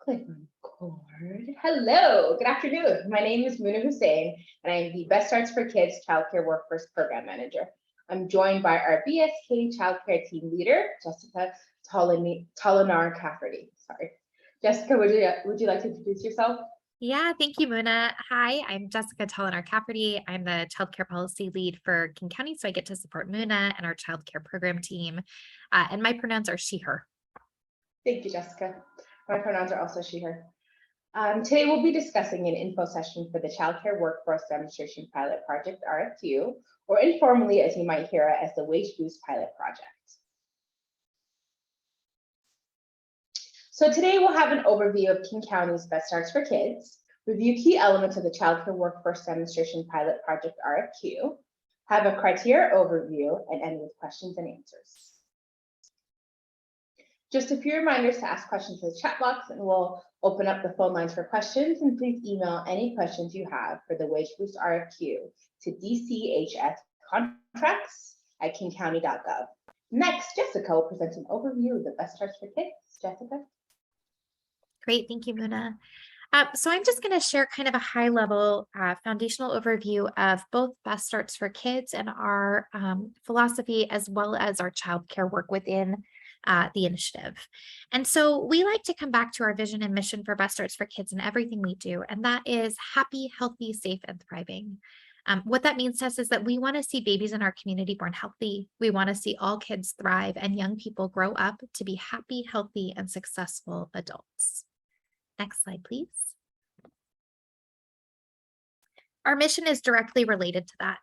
Click record. Hello, good afternoon. My name is Muna Hussein, and I am the Best Starts for Kids Childcare Workforce Program Manager. I'm joined by our BSK Childcare Team Leader, Jessica Tolinar Cafferty. Sorry. Jessica, would you like to introduce yourself? Yeah, thank you, Muna. Hi, I'm Jessica Tolinar Cafferty. I'm the Childcare Policy Lead for King County, so I get to support Muna and our childcare program team. And my pronouns are she, her. Thank you, Jessica. My pronouns are also she, her. Today, we'll be discussing an info session for the Childcare Workforce Demonstration Pilot Project, RFQ, or informally, as you might hear it, as the Wage Boost Pilot Project. So today, we'll have an overview of King County's Best Starts for Kids, review key elements of the Childcare Workforce Demonstration Pilot Project, RFQ, have a criteria overview, and end with questions and answers. Just a few reminders to ask questions in the chat box, and we'll open up the phone lines for questions. And please email any questions you have for the Wage Boost RFQ to dchscontracts@kingcounty.gov. Next, Jessica will present an overview of the Best Starts for Kids. Jessica. Great, thank you, Muna. So I'm just going to share kind of a high-level foundational overview of both Best Starts for Kids and our philosophy, as well as our childcare work within the initiative. And so we like to come back to our vision and mission for Best Starts for Kids in everything we do, and that is happy, healthy, safe, and thriving. What that means to us is that we want to see babies in our community born healthy. We want to see all kids thrive and young people grow up to be happy, healthy, and successful adults. Next slide, please. Our mission is directly related to that.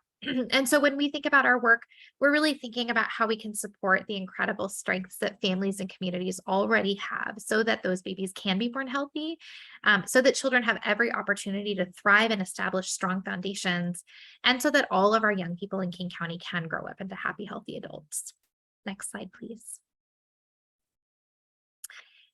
And so when we think about our work, we're really thinking about how we can support the incredible strengths that families and communities already have so that those babies can be born healthy, so that children have every opportunity to thrive and establish strong foundations, and so that all of our young people in King County can grow up into happy, healthy adults. Next slide, please.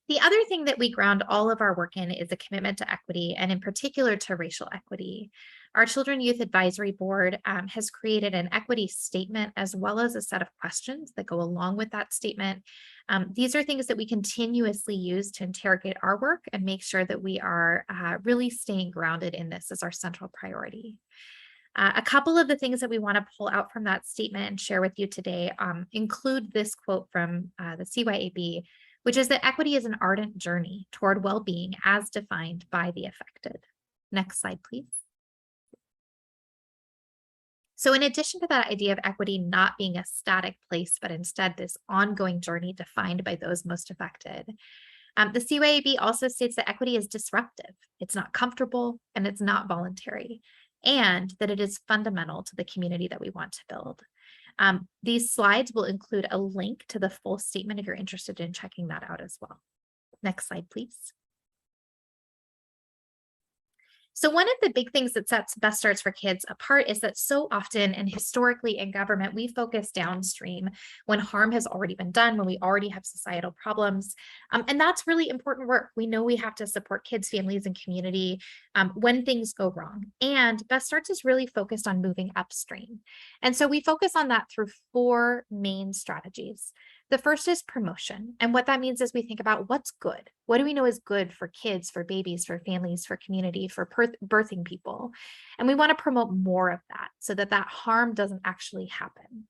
The other thing that we ground all of our work in is a commitment to equity, and in particular to racial equity. Our Children Youth Advisory Board has created an equity statement as well as a set of questions that go along with that statement. These are things that we continuously use to interrogate our work and make sure that we are really staying grounded in this as our central priority. A couple of the things that we want to pull out from that statement and share with you today include this quote from the CYAB, which is that equity is an ardent journey toward well-being as defined by the affected. Next slide, please. So in addition to that idea of equity not being a static place, but instead this ongoing journey defined by those most affected, the CYAB also states that equity is disruptive. It's not comfortable and it's not voluntary, and that it is fundamental to the community that we want to build. These slides will include a link to the full statement if you're interested in checking that out as well. Next slide, please. So one of the big things that sets Best Starts for Kids apart is that so often and historically in government, we focus downstream when harm has already been done, when we already have societal problems. And that's really important work. We know we have to support kids, families, and community when things go wrong. And Best Starts is really focused on moving upstream. And so we focus on that through 4 main strategies. The first is promotion. And what that means is we think about what's good. What do we know is good for kids, for babies, for families, for community, for birthing people? And we want to promote more of that so that that harm doesn't actually happen.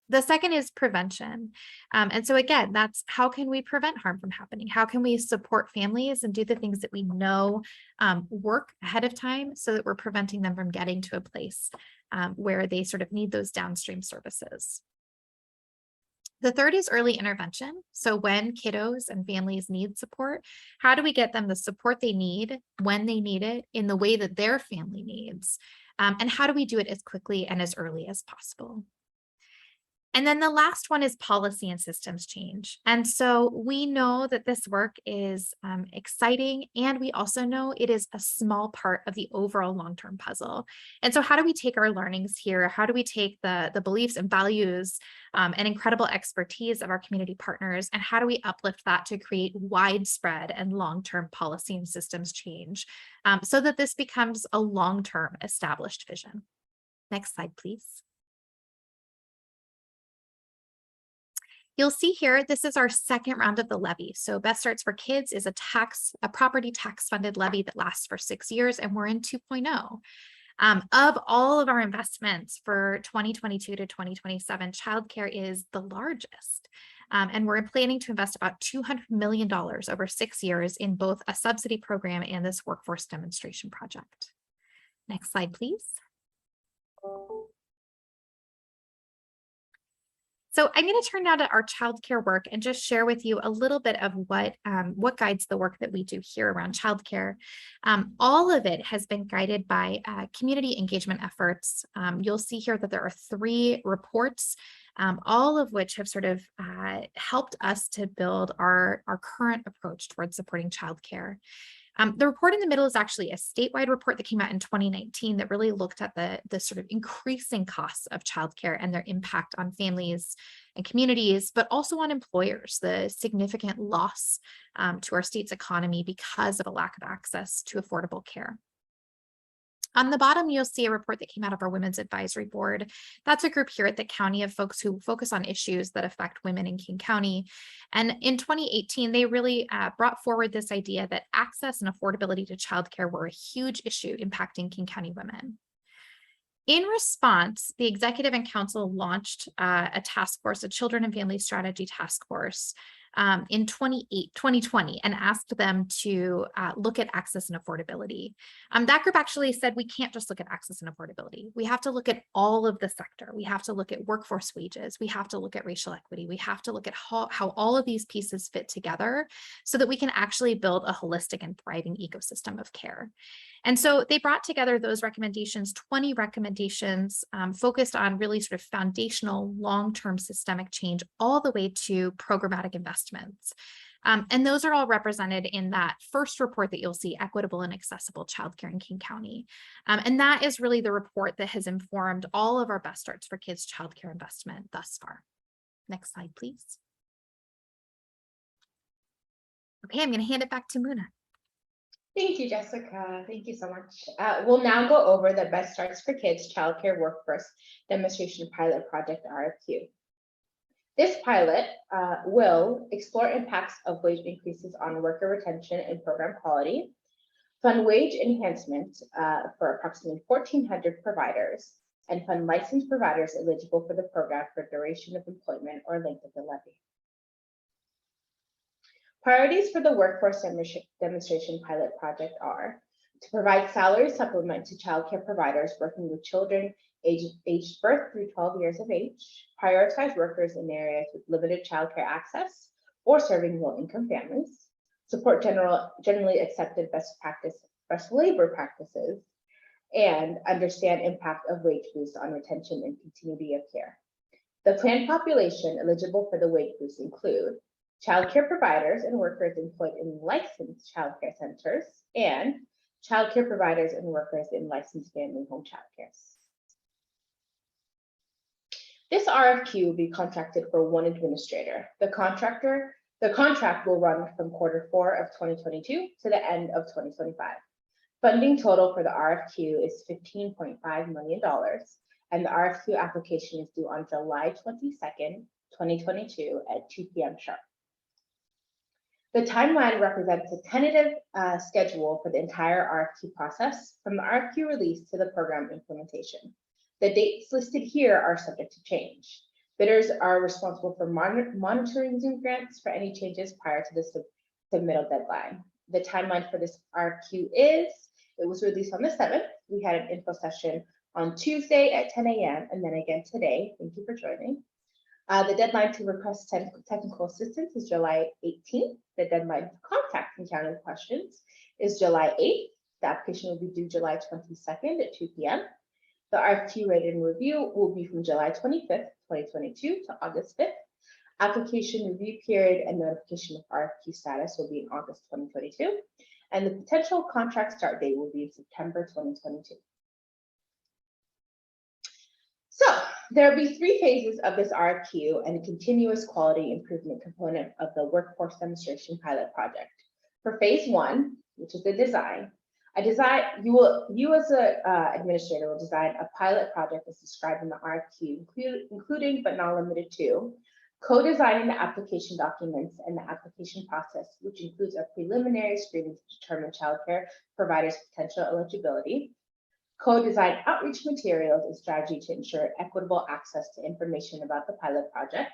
The second is prevention. And so again, that's how can we prevent harm from happening? How can we support families and do the things that we know work ahead of time so that we're preventing them from getting to a place where they sort of need those downstream services. The third is early intervention. So when kiddos and families need support, how do we get them the support they need when they need it in the way that their family needs? And how do we do it as quickly and as early as possible? And then the last one is policy and systems change. And so we know that this work is exciting, and we also know it is a small part of the overall long-term puzzle. And so how do we take our learnings here? How do we take the beliefs and values and incredible expertise of our community partners, and how do we uplift that to create widespread and long-term policy and systems change so that this becomes a long-term established vision? Next slide, please. You'll see here, this is our second round of the levy. So Best Starts for Kids is a property tax funded levy that lasts for 6 years, and we're in 2.0. Of all of our investments for 2022 to 2027, childcare is the largest. And we're planning to invest about $200 million over 6 years in both a subsidy program and this workforce demonstration project. Next slide, please. So I'm going to turn now to our childcare work and just share with you a little bit of what guides the work that we do here around childcare. All of it has been guided by community engagement efforts. You'll see here that there are 3 reports, all of which have sort of helped us to build our current approach towards supporting childcare. The report in the middle is actually a statewide report that came out in 2019 that really looked at the sort of increasing costs of childcare and their impact on families and communities, but also on employers, the significant loss to our state's economy because of a lack of access to affordable care. On the bottom, you'll see a report that came out of our Women's Advisory Board. That's a group here at the county of folks who focus on issues that affect women in King County. And in 2018, they really brought forward this idea that access and affordability to childcare were a huge issue impacting King County women. In response, the executive and council launched a task force, a Children and Family Strategy Task Force, in 2020 and asked them to look at access and affordability. That group actually said we can't just look at access and affordability. We have to look at all of the sector. We have to look at workforce wages. We have to look at racial equity. We have to look at how all of these pieces fit together so that we can actually build a holistic and thriving ecosystem of care. And so they brought together those recommendations, 20 recommendations focused on really sort of foundational long-term systemic change all the way to programmatic investments. And those are all represented in that first report that you'll see, Equitable and Accessible Childcare in King County. And that is really the report that has informed all of our Best Starts for Kids childcare investment thus far. Next slide, please. Okay, I'm going to hand it back to Muna. Thank you, Jessica. Thank you so much. We'll now go over the Best Starts for Kids Childcare Workforce Demonstration Pilot Project RFQ. This pilot will explore impacts of wage increases on worker retention and program quality, fund wage enhancement for approximately 1,400 providers, and fund licensed providers eligible for the program for duration of employment or length of the levy. Priorities for the Workforce Demonstration Pilot Project are to provide salary supplement to childcare providers working with children aged birth through 12 years of age, prioritize workers in areas with limited childcare access or serving low-income families, support generally accepted best labor practices, and understand impact of wage boosts on retention and continuity of care. The planned population eligible for the wage boost include childcare providers and workers employed in licensed childcare centers, and childcare providers and workers in licensed family home childcare. This RFQ will be contracted for one administrator. The contract will run from Q4 of 2022 to the end of 2025. Funding total for the RFQ is $15.5 million, and the RFQ application is due on July 22nd, 2022 at 2 p.m. sharp. The timeline represents a tentative schedule for the entire RFQ process, from the RFQ release to the program implementation. The dates listed here are subject to change. Bidders are responsible for monitoring Zoom grants for any changes prior to the submittal deadline. The timeline for this RFQ is, it was released on the 7th. We had an info session on Tuesday at 10 a.m. and then again today. Thank you for joining. The deadline to request technical assistance is July 18th. The deadline to contact and counter questions is July 8th. The application will be due July 22nd at 2 p.m. The RFQ rating review will be from July 25th, 2022 to August 5th. Application review period and notification of RFQ status will be in August 2022. And the potential contract start date will be in September 2022. So there will be 3 phases of this RFQ and a continuous quality improvement component of the Workforce Demonstration Pilot Project. For phase 1, which is the design, you as an administrator will design a pilot project as described in the RFQ, including but not limited to co-designing the application documents and the application process, which includes a preliminary screening to determine childcare providers' potential eligibility, co-design outreach materials and strategy to ensure equitable access to information about the pilot project,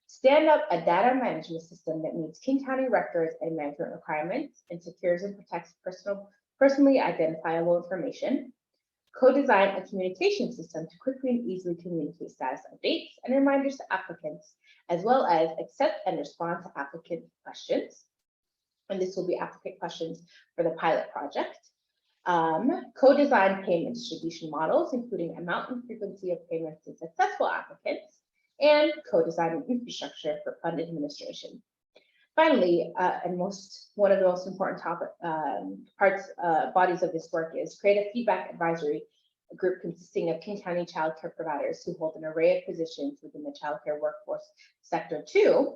stand up a data management system that meets King County records and management requirements and secures and protects personally identifiable information, co-design a communication system to quickly and easily communicate status updates and reminders to applicants, as well as accept and respond to applicant questions. And this will be applicant questions for the pilot project. Co-design payment distribution models, including amount and frequency of payments to successful applicants, and co-design infrastructure for fund administration. Finally, and one of the most important bodies of this work is create a feedback advisory group consisting of King County child care providers who hold an array of positions within the child care workforce sector to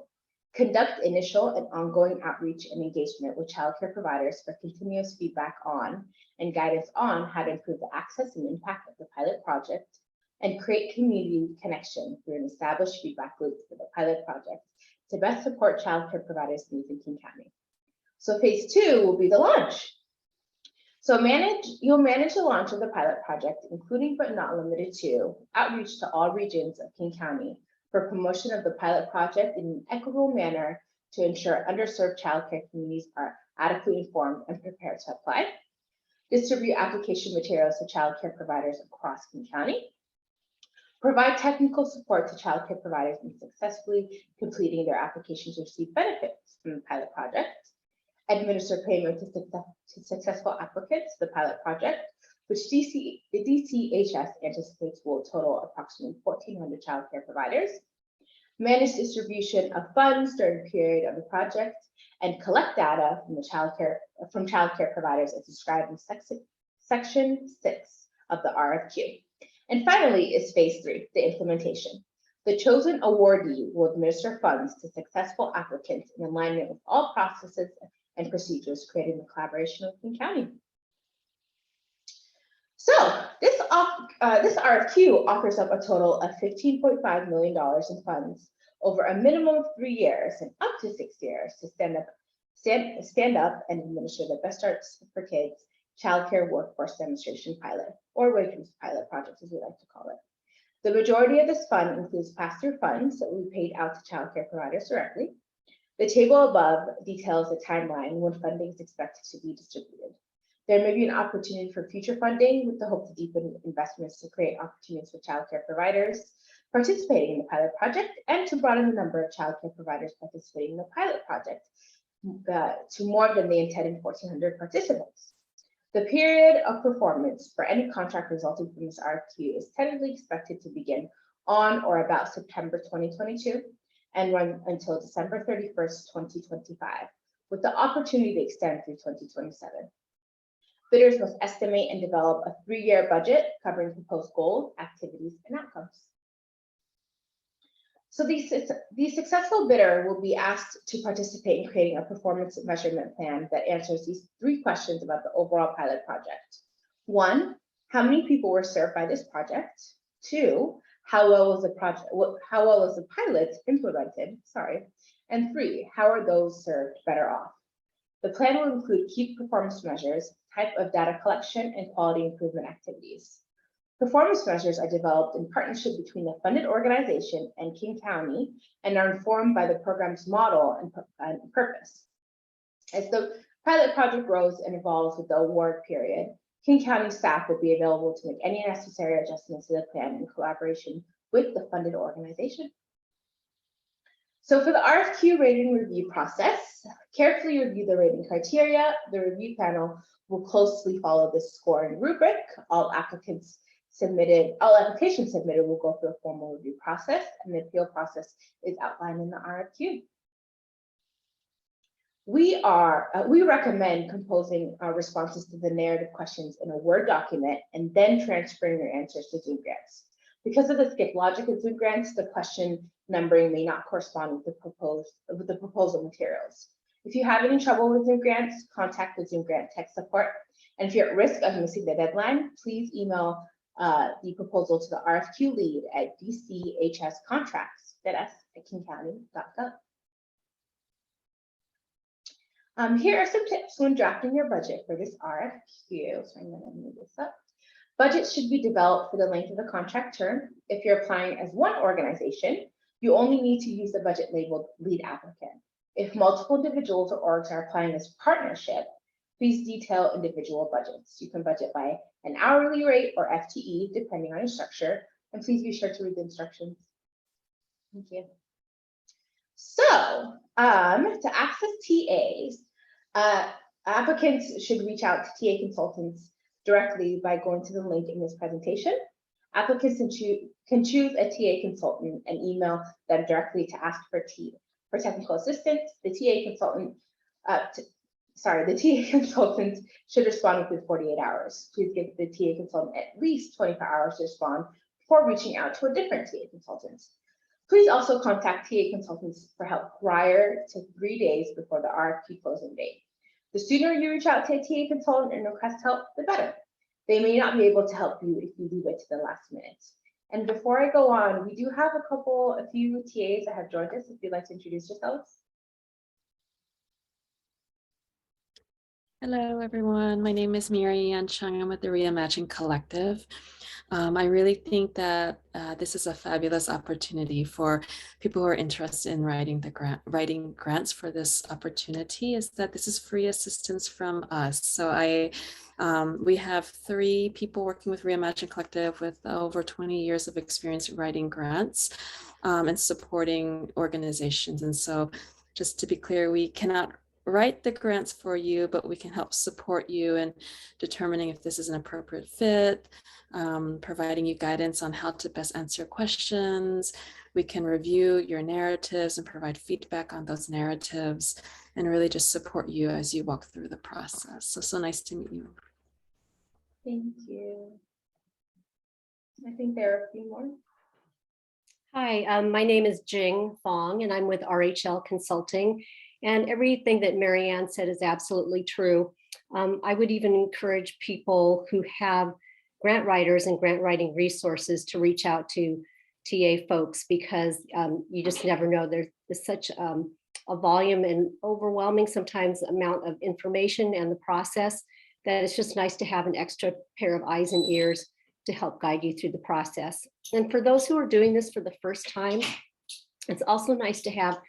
conduct initial and ongoing outreach and engagement with child care providers for continuous feedback on and guidance on how to improve the access and impact of the pilot project, and create community connection through an established feedback loop for the pilot project to best support child care providers' needs in King County. So phase 2 will be the launch. So you'll manage the launch of the pilot project, including but not limited to outreach to all regions of King County for promotion of the pilot project in an equitable manner to ensure underserved child care communities are adequately informed and prepared to apply. Distribute application materials to child care providers across King County. Provide technical support to child care providers in successfully completing their application to receive benefits from the pilot project. Administer payment to successful applicants to the pilot project, which the DCHS anticipates will total approximately 1,400 child care providers. Manage distribution of funds during the period of the project, and collect data from child care providers as described in section 6 of the RFQ. And finally is phase 3, the implementation. The chosen awardee will administer funds to successful applicants in alignment with all processes and procedures created in collaboration with King County. So this RFQ offers up a total of $15.5 million in funds over a minimum of 3 years and up to 6 years to stand up and administer the Best Starts for Kids Child Care Workforce Demonstration Pilot, or WAKES pilot project as we like to call it. The majority of this fund includes pass-through funds that will be paid out to child care providers directly. The table above details the timeline when funding is expected to be distributed. There may be an opportunity for future funding with the hope to deepen investments to create opportunities for child care providers participating in the pilot project and to broaden the number of child care providers participating in the pilot project to more than the intended 1,400 participants. The period of performance for any contract resulting from this RFQ is tentatively expected to begin on or about September 2022 and run until December 31st, 2025, with the opportunity to extend through 2027. Bidders must estimate and develop a 3-year budget covering proposed goals, activities, and outcomes. So the successful bidder will be asked to participate in creating a performance measurement plan that answers these 3 questions about the overall pilot project. 1, how many people were served by this project? 2, how well was the pilot implemented? And 3, how are those served better off? The plan will include key performance measures, type of data collection, and quality improvement activities. Performance measures are developed in partnership between the funded organization and King County and are informed by the program's model and purpose. As the pilot project grows and evolves with the award period, King County staff will be available to make any necessary adjustments to the plan in collaboration with the funded organization. So for the RFQ rating review process, carefully review the rating criteria. The review panel will closely follow the scoring rubric. All applications submitted will go through a formal review process, and the appeal process is outlined in the RFQ. We recommend composing responses to the narrative questions in a Word document and then transferring your answers to Zoom grants. Because of the skip logic of Zoom grants, the question numbering may not correspond with the proposal materials. If you have any trouble with Zoom grants, contact the Zoom grant tech support. And if you're at risk of missing the deadline, please email the proposal to the RFQ lead at DCHS contracts, at kingcounty.gov. Here are some tips when drafting your budget for this RFQ. So I'm going to move this up. Budgets should be developed for the length of the contract term. If you're applying as one organization, you only need to use the budget labeled lead applicant. If multiple individuals or orgs are applying as partnership, please detail individual budgets. You can budget by an hourly rate or FTE, depending on your structure, and please be sure to read the instructions. Thank you. So, to access TAs, applicants should reach out to TA consultants directly by going to the link in this presentation. Applicants can choose a TA consultant and email them directly to ask for technical assistance. The TA consultant should respond within 48 hours. Please give the TA consultant at least 24 hours to respond before reaching out to a different TA consultant. Please also contact TA consultants for help prior to 3 days before the RFQ closing date. The sooner you reach out to a TA consultant and request help, the better. They may not be able to help you if you leave it to the last minute. And before I go on, we do have a few TAs that have joined us. If you'd like to introduce yourselves. Hello, everyone. My name is Mary Ann Chung. I'm with the Reimagine Collective. I really think that this is a fabulous opportunity for people who are interested in writing grants for this opportunity. Is that this is free assistance from us. So we have 3 people working with Reimagine Collective with over 20 years of experience writing grants and supporting organizations. And so, just to be clear, we cannot write the grants for you, but we can help support you in determining if this is an appropriate fit, providing you guidance on how to best answer your questions. We can review your narratives and provide feedback on those narratives and really just support you as you walk through the process. So nice to meet you. Thank you. I think there are a few more. Hi, my name is Jing Fong, and I'm with RHL Consulting. And everything that Mary Ann said is absolutely true. I would even encourage people who have grant writers and grant writing resources to reach out to TA folks, because you just never know. There's such a volume and overwhelming sometimes amount of information and the process that it's just nice to have an extra pair of eyes and ears to help guide you through the process. And for those who are doing this for the first time, it's also nice to have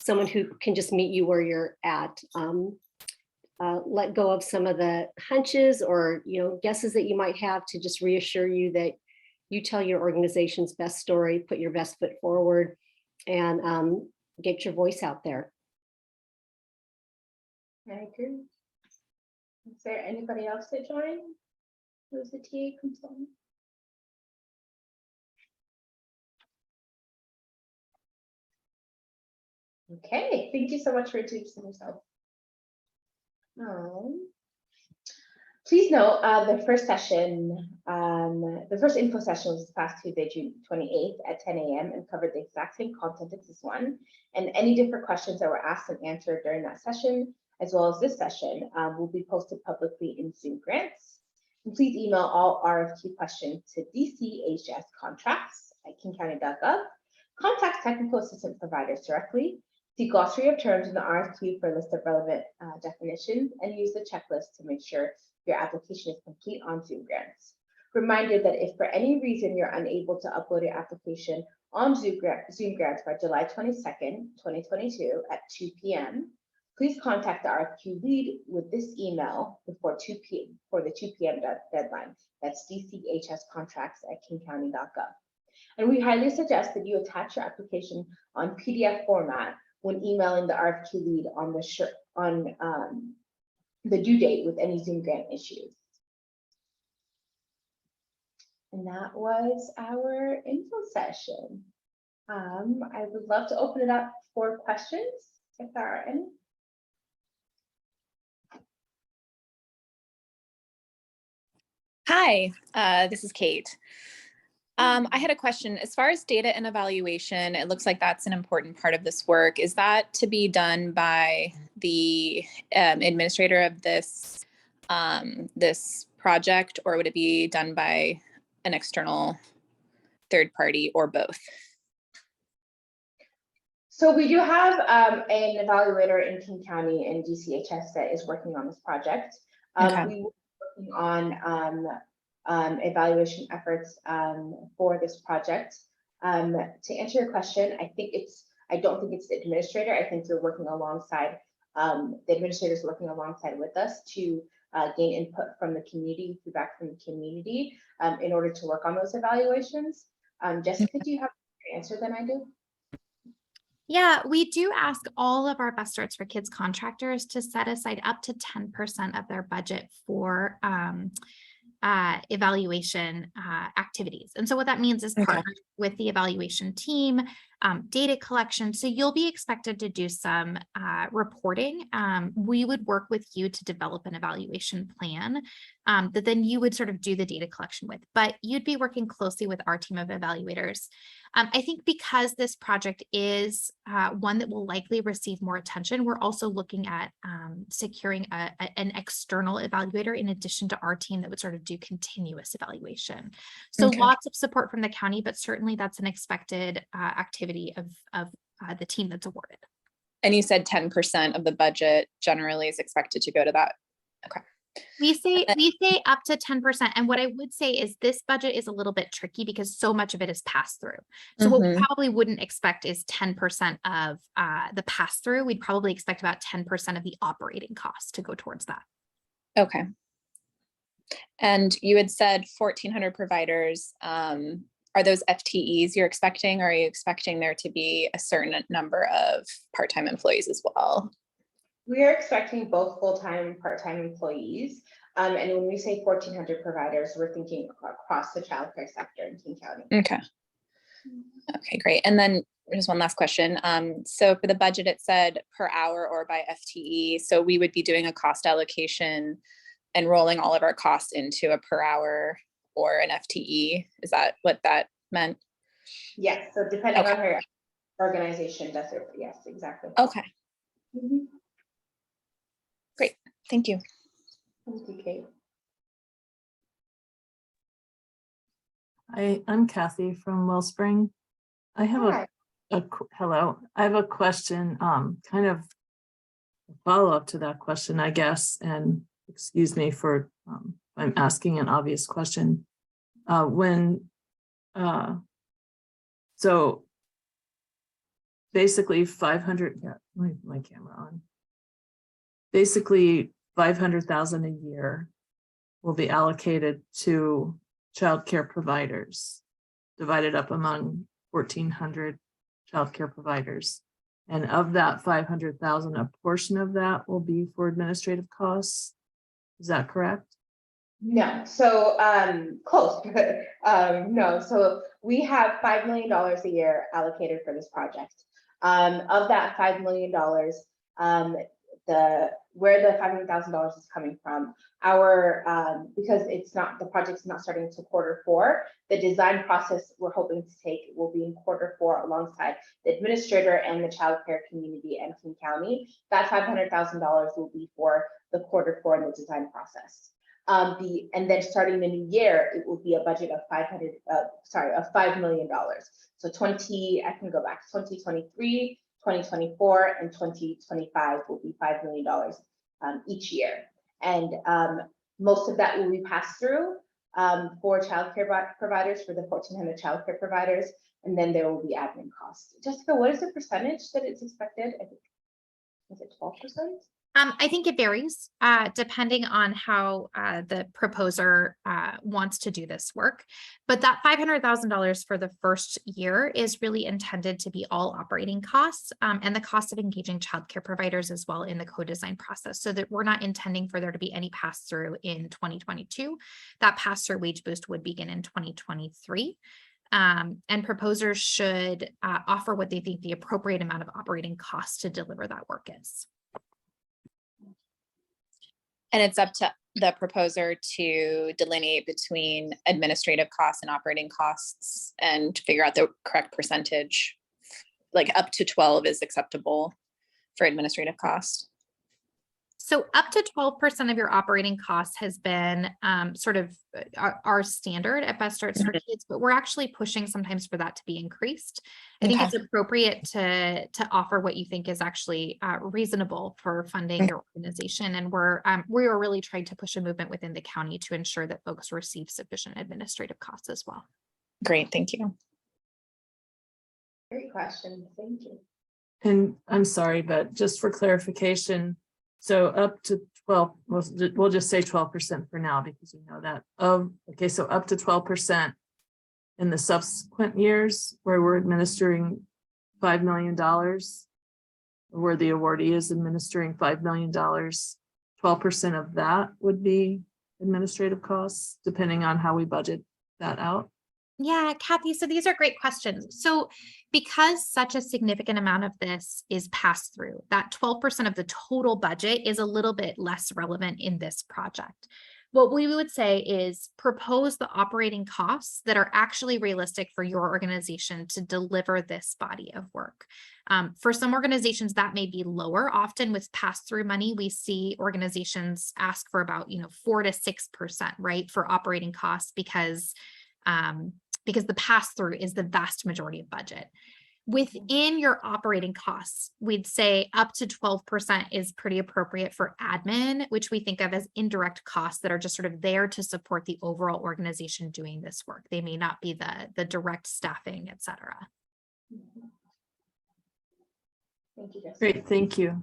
someone who can just meet you where you're at. Let go of some of the hunches or guesses that you might have to just reassure you that you tell your organization's best story, put your best foot forward, and get your voice out there. I agree. Is there anybody else that joined who's a TA consultant? Okay, thank you so much for introducing yourself. Please note the first session, the first info session was last Tuesday, June 28th at 10 a.m. and covered the exact same content as this one. And any different questions that were asked and answered during that session, as well as this session, will be posted publicly in Zoom Grants. And please email all RFQ questions to DCHS@kingcounty.gov. Contact technical assistance providers directly. See glossary of terms in the RFQ for a list of relevant definitions, and use the checklist to make sure your application is complete on Zoom Grants. Reminder that if for any reason you're unable to upload your application on Zoom Grants by July 22nd, 2022 at 2 p.m., please contact the RFQ lead with this email before 2 p.m. for the 2 p.m. deadline. That's dchscontracts@kingcounty.gov. And we highly suggest that you attach your application on PDF format when emailing the RFQ lead on the due date with any Zoom grant issues. And that was our info session. I would love to open it up for questions if there are any. Hi, this is Kate. I had a question. As far as data and evaluation, it looks like that's an important part of this work. Is that to be done by the administrator of this this project, or would it be done by an external third party, or both? So we do have an evaluator in King County and DCHS that is working on this project. Okay. We were working on evaluation efforts for this project. To answer your question, I don't think it's the administrator. I think you're working alongside, the administrator is working alongside with us to gain input from the community, feedback from the community in order to work on those evaluations. Jessica, do you have a better answer than I do? Yeah, we do ask all of our Best Starts for Kids contractors to set aside up to 10% of their budget for evaluation activities. And so what that means is partner with the evaluation team, data collection. So you'll be expected to do some reporting. We would work with you to develop an evaluation plan that then you would sort of do the data collection with, but you'd be working closely with our team of evaluators. I think because this project is one that will likely receive more attention, we're also looking at securing an external evaluator in addition to our team that would sort of do continuous evaluation. So lots of support from the county, but certainly that's an expected activity of the team that's awarded. And you said 10% of the budget generally is expected to go to that. Okay. We say up to 10%. And what I would say is this budget is a little bit tricky because so much of it is passed through. So what we probably wouldn't expect is 10% of the pass through. We'd probably expect about 10% of the operating costs to go towards that. Okay. And you had said 1,400 providers. Are those FTEs you're expecting, or are you expecting there to be a certain number of part-time employees as well? We are expecting both full-time and part-time employees. And when we say 1,400 providers, we're thinking across the childcare sector in King County. Okay. Okay, great. And then just one last question. So for the budget, it said per hour or by FTE. So we would be doing a cost allocation and rolling all of our costs into a per hour or an FTE. Is that what that meant? Yes. So depending on her organization does it. Yes, exactly. Okay. Great. Thank you. Thank you, Kate. I'm Kathy from Wellspring. I have hello. I have a question, kind of a follow-up to that question, I guess, and excuse me for I'm asking an obvious question. So basically 500, yeah, my camera on. Basically 500,000 a year will be allocated to childcare providers, divided up among 1,400 childcare providers. And of that 500,000, a portion of that will be for administrative costs. Is that correct? No, so close. No, so we have $5 million a year allocated for this project. Of that $5 million, where the $500,000 is coming from, because the project's not starting until Q4, the design process we're hoping to take will be in Q4 alongside the administrator and the childcare community and King County. That $500,000 will be for the Q4 and the design process. And then starting the new year, it will be a budget of $5 million. So 2023, 2024, and 2025 will be $5 million each year. And most of that will be passed through for childcare providers, for the 1,400 childcare providers, and then there will be admin costs. Jessica, what is the percentage that it's expected? I think, is it 12%? I think it varies depending on how the proposer wants to do this work. But that $500,000 for the first year is really intended to be all operating costs and the cost of engaging childcare providers as well in the co-design process, so that we're not intending for there to be any pass-through in 2022. That pass-through wage boost would begin in 2023. And proposers should offer what they think the appropriate amount of operating costs to deliver that work is. And it's up to the proposer to delineate between administrative costs and operating costs and figure out the correct percentage. Like up to 12 is acceptable for administrative costs. So up to 12% of your operating costs has been sort of our standard at Best Starts for Kids, but we're actually pushing sometimes for that to be increased. I think it's appropriate to offer what you think is actually reasonable for funding your organization. And we are really trying to push a movement within the county to ensure that folks receive sufficient administrative costs as well. Great, thank you. Great question. Thank you. And I'm sorry, but just for clarification, so up to 12, we'll just say 12% for now because we know that. Okay, so up to 12% in the subsequent years where we're administering $5 million, where the awardee is administering $5 million, 12% of that would be administrative costs, depending on how we budget that out. Yeah, Kathy, so these are great questions. So because such a significant amount of this is passed through, that 12% of the total budget is a little bit less relevant in this project. What we would say is propose the operating costs that are actually realistic for your organization to deliver this body of work. For some organizations that may be lower. Often with pass-through money, we see organizations ask for about 4 to 6%, right, for operating costs because the pass-through is the vast majority of budget. Within your operating costs, we'd say up to 12% is pretty appropriate for admin, which we think of as indirect costs that are just sort of there to support the overall organization doing this work. They may not be the direct staffing, et cetera. Thank you, Jessica. Great, thank you.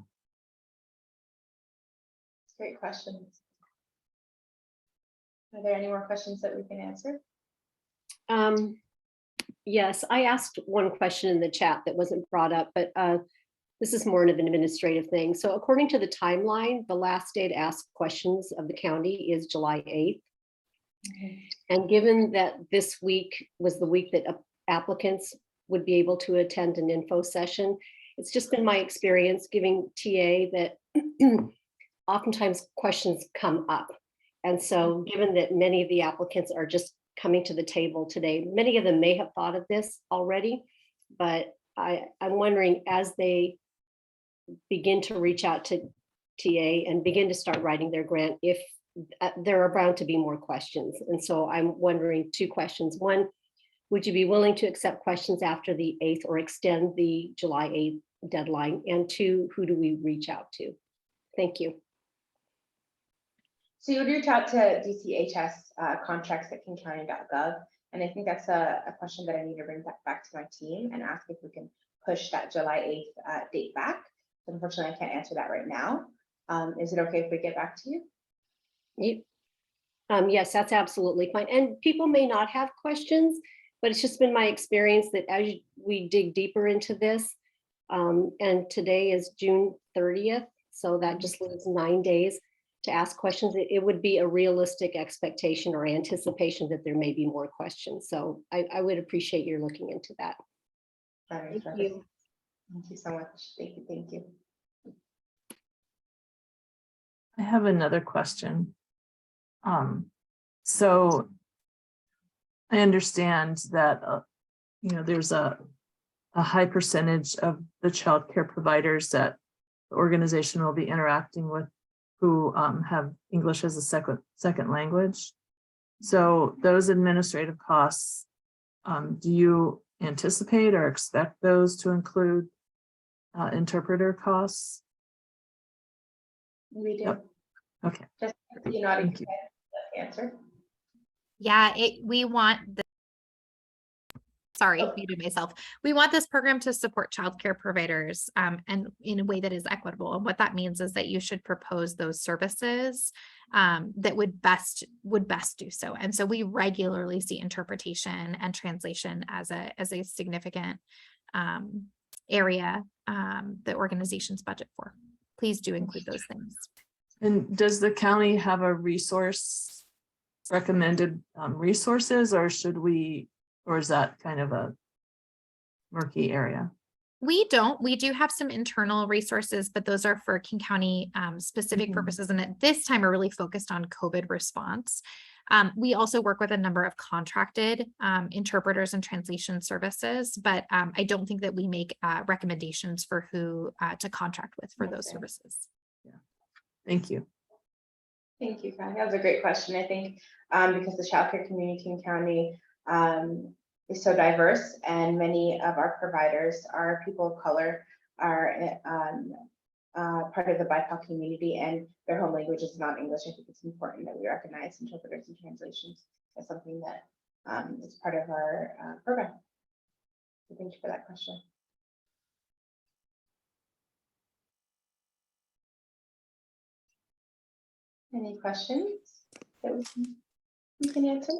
Great questions. Are there any more questions that we can answer? Yes, I asked one question in the chat that wasn't brought up, but this is more of an administrative thing. So according to the timeline, the last day to ask questions of the county is July 8th. And given that this week was the week that applicants would be able to attend an info session, it's just been my experience giving TA that oftentimes questions come up. And so given that many of the applicants are just coming to the table today, many of them may have thought of this already, but I'm wondering as they begin to reach out to TA and begin to start writing their grant, if there are bound to be more questions. And so I'm wondering 2 questions. One, would you be willing to accept questions after the 8th or extend the July 8th deadline? And 2, who do we reach out to? Thank you. So you would reach out to DCHS contracts at kingcounty.gov. And I think that's a question that I need to bring back to my team and ask if we can push that July 8th date back. Unfortunately, I can't answer that right now. Is it okay if we get back to you? Yes, that's absolutely fine. And people may not have questions, but it's just been my experience that as we dig deeper into this, and today is June 30th, so that just leaves 9 days to ask questions. It would be a realistic expectation or anticipation that there may be more questions. So I would appreciate your looking into that. Thank you. Thank you so much. Thank you. Thank you. I have another question. So I understand that there's a high percentage of the child care providers that the organization will be interacting with who have English as a second language. So those administrative costs, do you anticipate or expect those to include interpreter costs? We do. Yep. Okay. Just Thank you. Answer. Yeah, we want muted myself. We want this program to support childcare providers and in a way that is equitable. And what that means is that you should propose those services that would best do so. And so we regularly see interpretation and translation as a significant area that organizations budget for. Please do include those things. And does the county have a recommended resources, or or is that kind of a murky area? We don't. We do have some internal resources, but those are for King County specific purposes. And at this time, we're really focused on COVID response. We also work with a number of contracted interpreters and translation services, but I don't think that we make recommendations for who to contract with for those services. Yeah. Thank you. Thank you, Connie. That was a great question. I think because the childcare community in county is so diverse, and many of our providers are people of color, are part of the BIPOC community, and their home language is not English. I think it's important that we recognize interpreters and translations as something that is part of our program. So thank you for that question. Any questions that we can answer?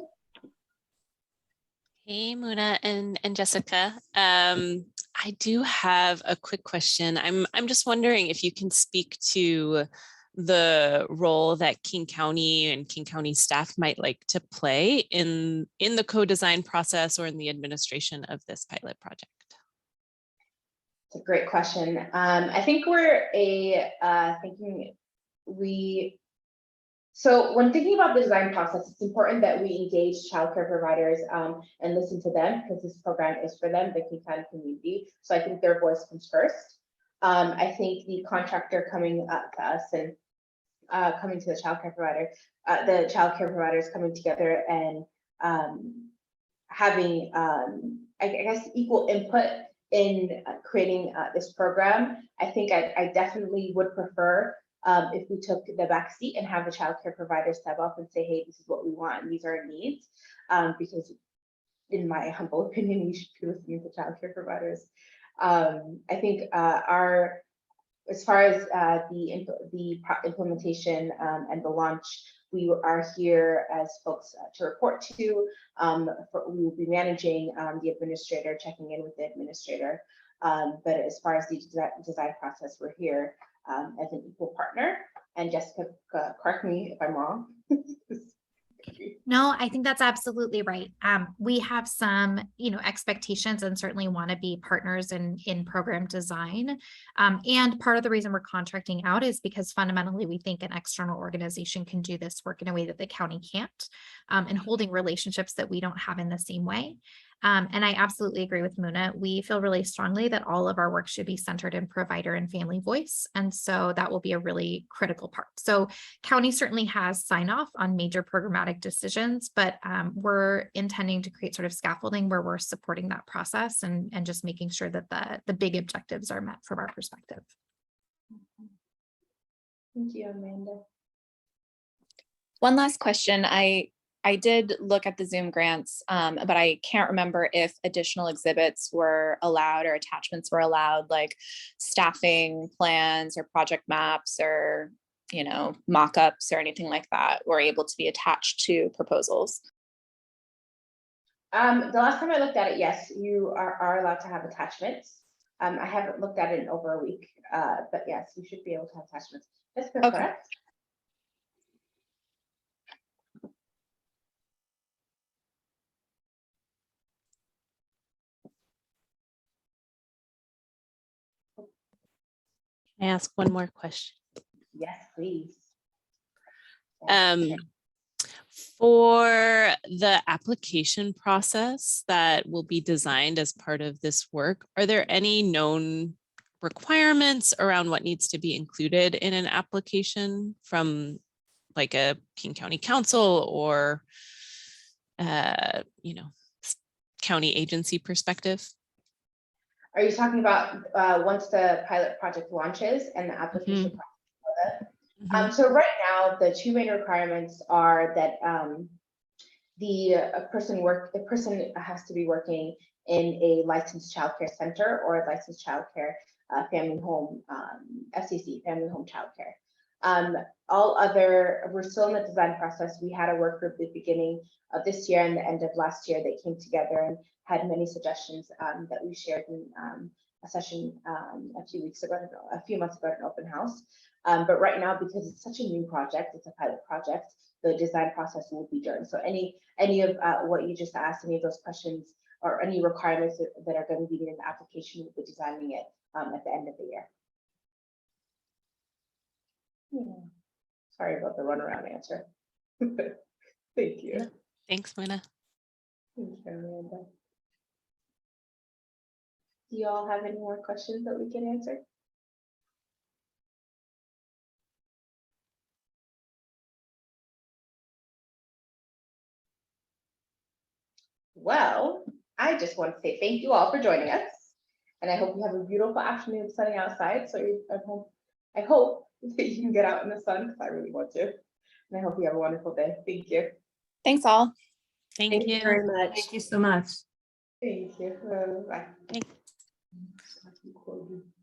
Hey, Muna and Jessica. I do have a quick question. I'm just wondering if you can speak to the role that King County and King County staff might like to play in the co-design process or in the administration of this pilot project. It's a great question. I think we're so when thinking about the design process, it's important that we engage childcare providers and listen to them, because this program is for them, the King County community. So I think their voice comes first. I think the contractor coming up to us and coming to the childcare providers coming together and having, I guess, equal input in creating this program. I think I definitely would prefer if we took the back seat and have the childcare provider step up and say, hey, this is what we want and these are our needs, because in my humble opinion, we should be listening to childcare providers. I think as far as the implementation and the launch, we are here as folks to report to. We will be managing the administrator, checking in with the administrator. But as far as the design process, we're here as an equal partner. And Jessica, correct me if I'm wrong. No, I think that's absolutely right. We have some, expectations and certainly want to be partners in program design. And part of the reason we're contracting out is because fundamentally we think an external organization can do this work in a way that the county can't, and holding relationships that we don't have in the same way. And I absolutely agree with Muna. We feel really strongly that all of our work should be centered in provider and family voice. And so that will be a really critical part. So county certainly has sign off on major programmatic decisions, but we're intending to create sort of scaffolding where we're supporting that process and just making sure that the big objectives are met from our perspective. Thank you, Amanda. One last question. I did look at the Zoom grants, but I can't remember if additional exhibits were allowed or attachments were allowed, like staffing plans or project maps or, mock-ups or anything like that were able to be attached to proposals. The last time I looked at it, yes, you are allowed to have attachments. I haven't looked at it in over a week, but yes, you should be able to have attachments. That's correct. Okay. Can I ask one more question? Yes, please. For the application process that will be designed as part of this work, are there any known requirements around what needs to be included in an application from like a King County Council or, county agency perspective? Are you talking about once the pilot project launches and the application process of it? So right now, the two main requirements are that the person has to be working in a licensed childcare center or a licensed childcare family home, FCC, family home childcare. All other, we're still in the design process. We had a work group at the beginning of this year and the end of last year that came together and had many suggestions that we shared in a session a few months ago at an open house. But right now, because it's such a new project, it's a pilot project, the design process will be during. So any of what you just asked, any of those questions or any requirements that are going to be in the application, we'll be designing it at the end of the year. Yeah. Sorry about the runaround answer. Thank you. No, thanks, Muna. Thank you, Amanda. Do you all have any more questions that we can answer? Well, I just want to say thank you all for joining us. And I hope you have a beautiful afternoon sunning outside. So I hope that you can get out in the sun because I really want to. And I hope you have a wonderful day. Thank you. Thanks all. Thank you very much. Thank you so much. Thank you. Bye. Thank- Thank